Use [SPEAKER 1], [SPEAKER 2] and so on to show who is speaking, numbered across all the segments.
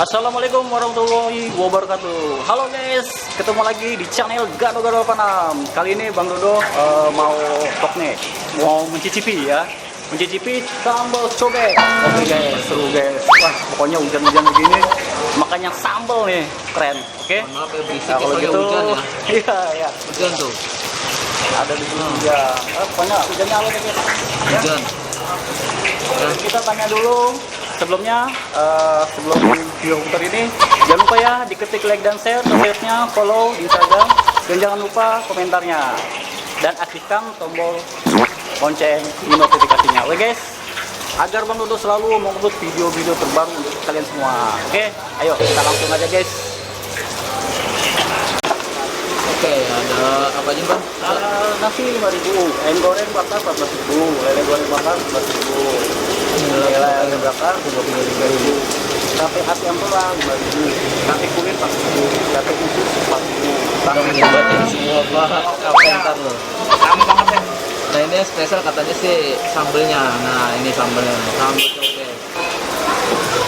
[SPEAKER 1] Assalamualaikum warahmatullahi wabarakatuh. Halo guys, ketemu lagi di channel Gado-Gado Panam. Kali ini Bang Dodo mau vlog nih, mau mencicipi sambal cobek. Oke guys, seru guys. Wah, pokoknya hujan-hujan begini, makanya sambal nih keren. Oke.
[SPEAKER 2] Maaf ya berisik
[SPEAKER 1] Nah, kalau
[SPEAKER 2] ya,
[SPEAKER 1] gitu,
[SPEAKER 2] hujan ya.
[SPEAKER 1] iya.
[SPEAKER 2] Hujan tuh.
[SPEAKER 1] Ada di sini juga. Pokoknya hujannya apa nih guys? Ya.
[SPEAKER 2] Hujan.
[SPEAKER 1] Kita tanya dulu sebelum video putar ini, jangan lupa ya diketik like dan share, subscribe-nya, follow di Instagram, dan jangan lupa komentarnya dan aktifkan tombol lonceng notifikasinya. Oke guys, agar Bang Dodo selalu mengupload video-video terbaru untuk kalian semua. Oke, ayo kita langsung aja guys.
[SPEAKER 2] Oke, ada apa aja Bang?
[SPEAKER 1] Nasi 5.000, ayam goreng bakar 14.000, lele goreng bakar 14.000, lele bakar 25.000, sate khas yang pelang 5.000, sate kulit 4.000, sate usus 4.000.
[SPEAKER 2] Bang nyebatin semua Pak. Komentar lo.
[SPEAKER 1] Kamu banget ya.
[SPEAKER 2] Nah ini yang spesial katanya sih sambelnya. Nah ini sambelnya, sambal cobek.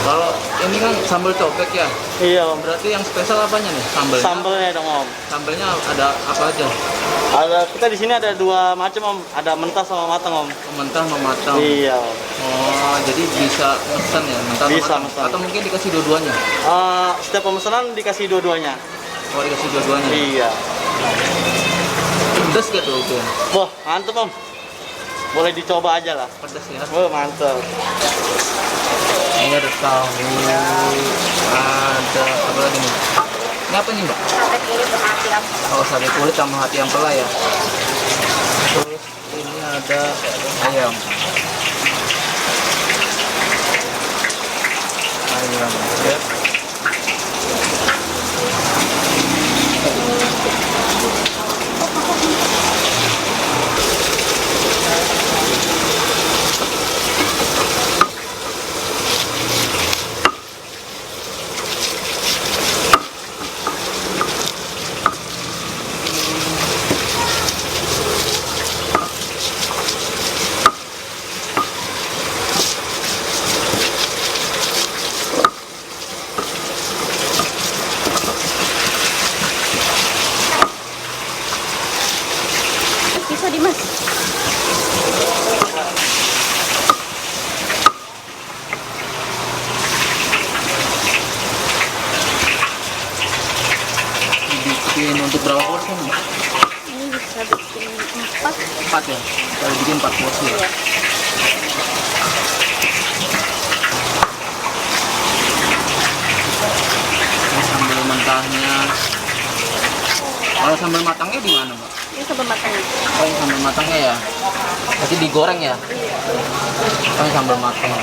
[SPEAKER 2] Kalau ini kan sambal cobek ya.
[SPEAKER 1] Iya om.
[SPEAKER 2] Berarti yang spesial apanya nih? Sambelnya.
[SPEAKER 1] Sambelnya dong om.
[SPEAKER 2] Sambelnya ada apa aja?
[SPEAKER 1] Kita di sini ada dua macam om. Ada mentah sama matang om.
[SPEAKER 2] Mentah sama matang.
[SPEAKER 1] Iya om.
[SPEAKER 2] Oh, jadi bisa pesan ya mentah sama
[SPEAKER 1] Bisa
[SPEAKER 2] matang.
[SPEAKER 1] pesan.
[SPEAKER 2] Atau mungkin dikasih dua-duanya?
[SPEAKER 1] Setiap pemesanan dikasih dua-duanya.
[SPEAKER 2] Oh dikasih dua-duanya.
[SPEAKER 1] Iya.
[SPEAKER 2] Pedas gitu oke.
[SPEAKER 1] Wah mantep om. Boleh dicoba aja lah.
[SPEAKER 2] Pedas ya.
[SPEAKER 1] Wah mantep.
[SPEAKER 2] Ini ada tahu, ada apa lagi nih? Ini apa nih Mbak?
[SPEAKER 3] Sate kulit sama hati ampela.
[SPEAKER 2] Oh sate kulit sama hati ampela ya. Terus ini ada ayam. Ayam. Ya.
[SPEAKER 3] Bisa Dimas.
[SPEAKER 2] Bikin untuk berapa porsi nih?
[SPEAKER 3] Ini bisa bikin 4.
[SPEAKER 2] 4 ya? Kalau bikin 4 porsi ya?
[SPEAKER 3] Iya.
[SPEAKER 2] Ini sambal mentahnya. Kalau sambal matangnya di mana Mbak?
[SPEAKER 3] Ini sambal matangnya.
[SPEAKER 2] Oh yang sambal matangnya ya? Berarti digoreng ya? Oh yang sambal matang.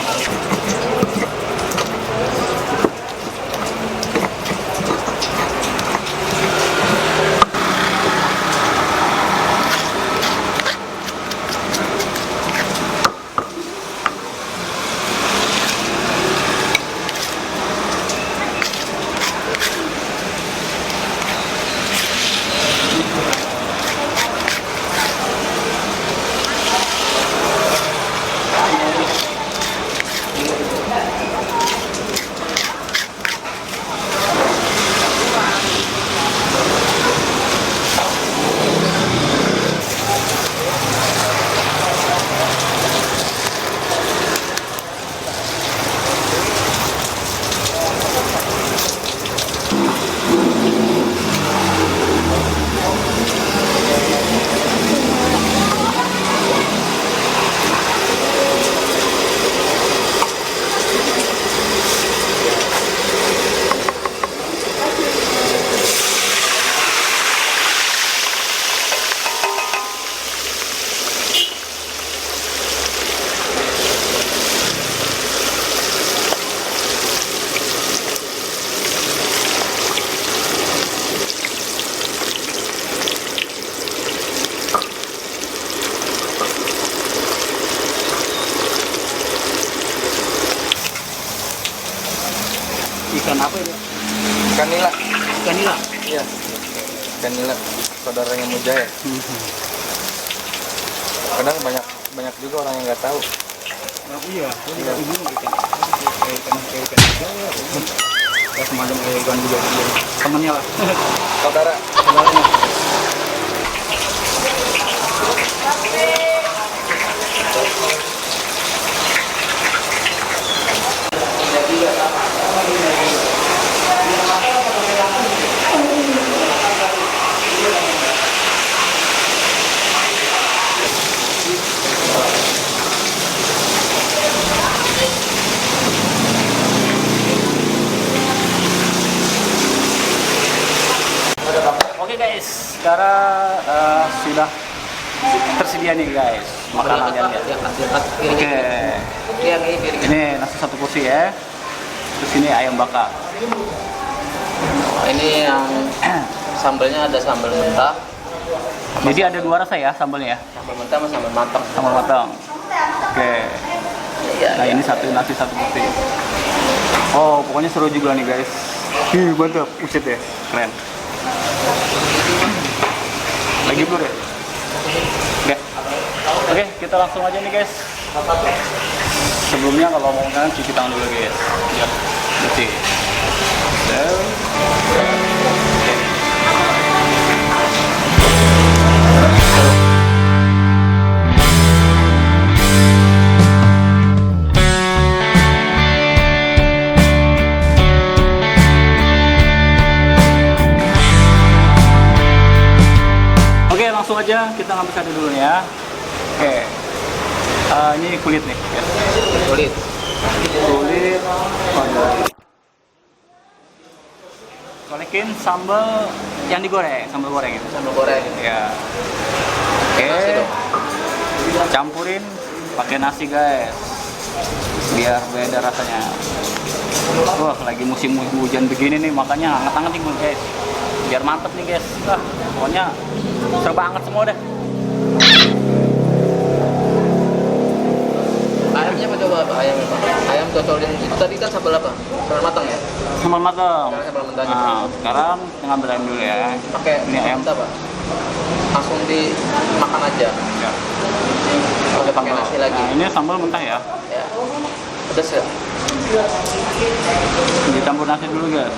[SPEAKER 1] Ikan apa ini?
[SPEAKER 2] Ikan nila.
[SPEAKER 1] Ikan nila.
[SPEAKER 2] Iya. Ikan nila. Saudaranya Mujaya. Kadang banyak juga orang yang nggak tahu.
[SPEAKER 1] Iya, ini ikan. Kayak ikan.
[SPEAKER 2] Ya semacam kayak Iwan juga dia.
[SPEAKER 1] Temennya lah.
[SPEAKER 2] Saudara.
[SPEAKER 1] Saudaranya. Oke guys, sekarang sudah tersedia nih guys makanannya. Oke,
[SPEAKER 2] Yang ini piring.
[SPEAKER 1] ini nasi satu porsi ya. Terus ini ayam bakar.
[SPEAKER 2] Ini yang sambelnya ada sambal mentah,
[SPEAKER 1] Jadi ada dua rasa ya sambalnya ya,
[SPEAKER 2] sambal mentah sama sambal matang.
[SPEAKER 1] sambal matang. Oke.
[SPEAKER 2] Iya.
[SPEAKER 1] Nah ini satu nasi satu porsi. Oh pokoknya seru juga nih guys. Mantap, uset ya, keren. Lagi blur ya? Oke, kita langsung aja nih guys. Sebelumnya kalau mau makan cuci tangan dulu guys. Ya, bersih. Oke, langsung aja kita ngambil satu dulu nih ya. Oke. Ini kulit nih. Ya.
[SPEAKER 2] Kulit.
[SPEAKER 1] Kulit. Kolekin sambal yang digoreng, sambal goreng itu.
[SPEAKER 2] Sambal goreng.
[SPEAKER 1] Ya. Oke.
[SPEAKER 2] Nasi dong.
[SPEAKER 1] Campurin pakai nasi guys. Biar beda rasanya. Wah, lagi musim hujan begini nih, makanya hangat-hangat nih guys. Biar mantep nih guys. Wah, pokoknya seru banget semua deh.
[SPEAKER 2] Ayamnya apa coba apa? Ayam apa? Ayam cocolin itu tadi kan sambal apa? Sambal matang ya?
[SPEAKER 1] Sambal matang.
[SPEAKER 2] Sekarang sambal mentahnya.
[SPEAKER 1] Nah, sekarang ngambil ayam dulu ya.
[SPEAKER 2] Pakai
[SPEAKER 1] Ini ayam.
[SPEAKER 2] mentah pak? Langsung dimakan aja.
[SPEAKER 1] Ya.
[SPEAKER 2] Udah pakai nasi lagi.
[SPEAKER 1] Nah, ini sambal mentah ya.
[SPEAKER 2] Ya. Pedas ya?
[SPEAKER 1] Dicampur nasi dulu guys.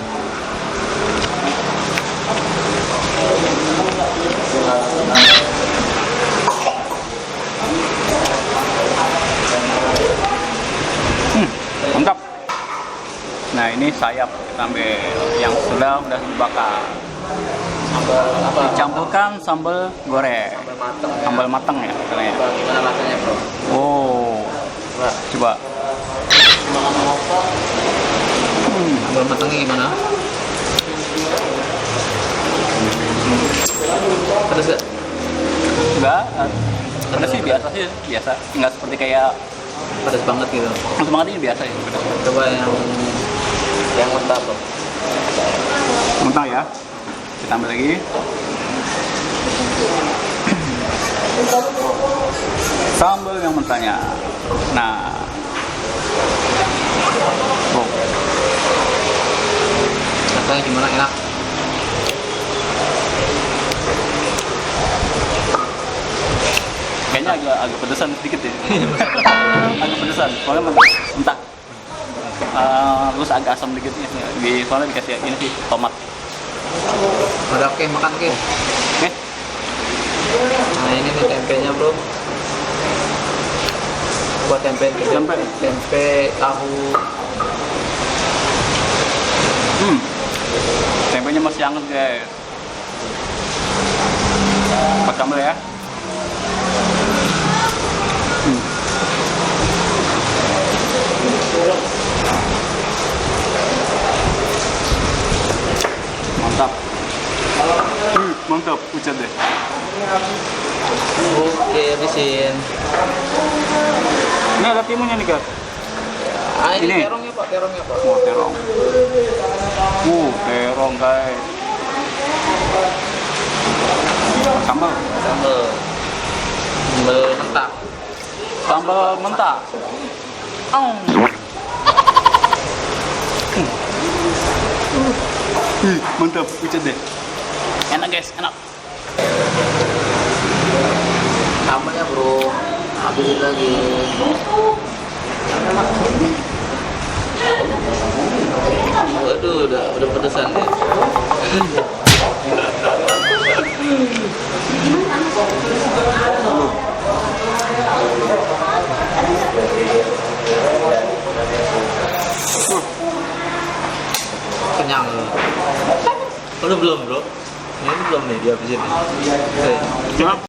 [SPEAKER 1] Mantap. Nah ini sayap kita ambil yang sudah dibakar.
[SPEAKER 2] Sambal apa?
[SPEAKER 1] Dicampurkan sambal goreng.
[SPEAKER 2] Sambal matang ya?
[SPEAKER 1] Sambal matang ya katanya.
[SPEAKER 2] Coba gimana rasanya bro?
[SPEAKER 1] Oh,
[SPEAKER 2] Coba.
[SPEAKER 1] coba.
[SPEAKER 2] Sambal matangnya gimana? Pedas gak?
[SPEAKER 1] Enggak, pedas sih biasa sih, biasa. Enggak seperti kayak
[SPEAKER 2] Pedas banget gitu.
[SPEAKER 1] langsung makan ini biasa ya. Pedas.
[SPEAKER 2] Coba yang mentah bro.
[SPEAKER 1] Mentah ya. Kita ambil lagi. Sambal yang mentahnya. Nah. Oh.
[SPEAKER 2] Rasanya gimana? Enak?
[SPEAKER 1] Kayaknya agak pedesan sedikit ya. Agak pedesan, soalnya mentah. Terus agak asam dikit ya. Soalnya dikasih ini sih tomat.
[SPEAKER 2] Udah oke, makan oke.
[SPEAKER 1] Oke.
[SPEAKER 2] Nah ini nih tempenya bro. Buat tempe. Tempe tahu.
[SPEAKER 1] Tempenya masih hangat guys. Pas sambal ya. Mantap. Mantap, ucap deh.
[SPEAKER 2] Oke, habisin.
[SPEAKER 1] Ini ada timunnya nih guys.
[SPEAKER 2] Ah ini
[SPEAKER 1] Ini.
[SPEAKER 2] terongnya pak, terongnya pak.
[SPEAKER 1] Wah, terong. Terong guys. Sambal.
[SPEAKER 2] Sambal. Sambal mentah.
[SPEAKER 1] Sambal mentah. Mantap, ucap deh. Enak guys, enak.
[SPEAKER 2] Sambalnya bro. Habisin lagi. Aduh, udah pedesan ya. Kenyang. Oh, lu belum, bro? Ini belum nih dihabisin nih. Oke.
[SPEAKER 1] Siap.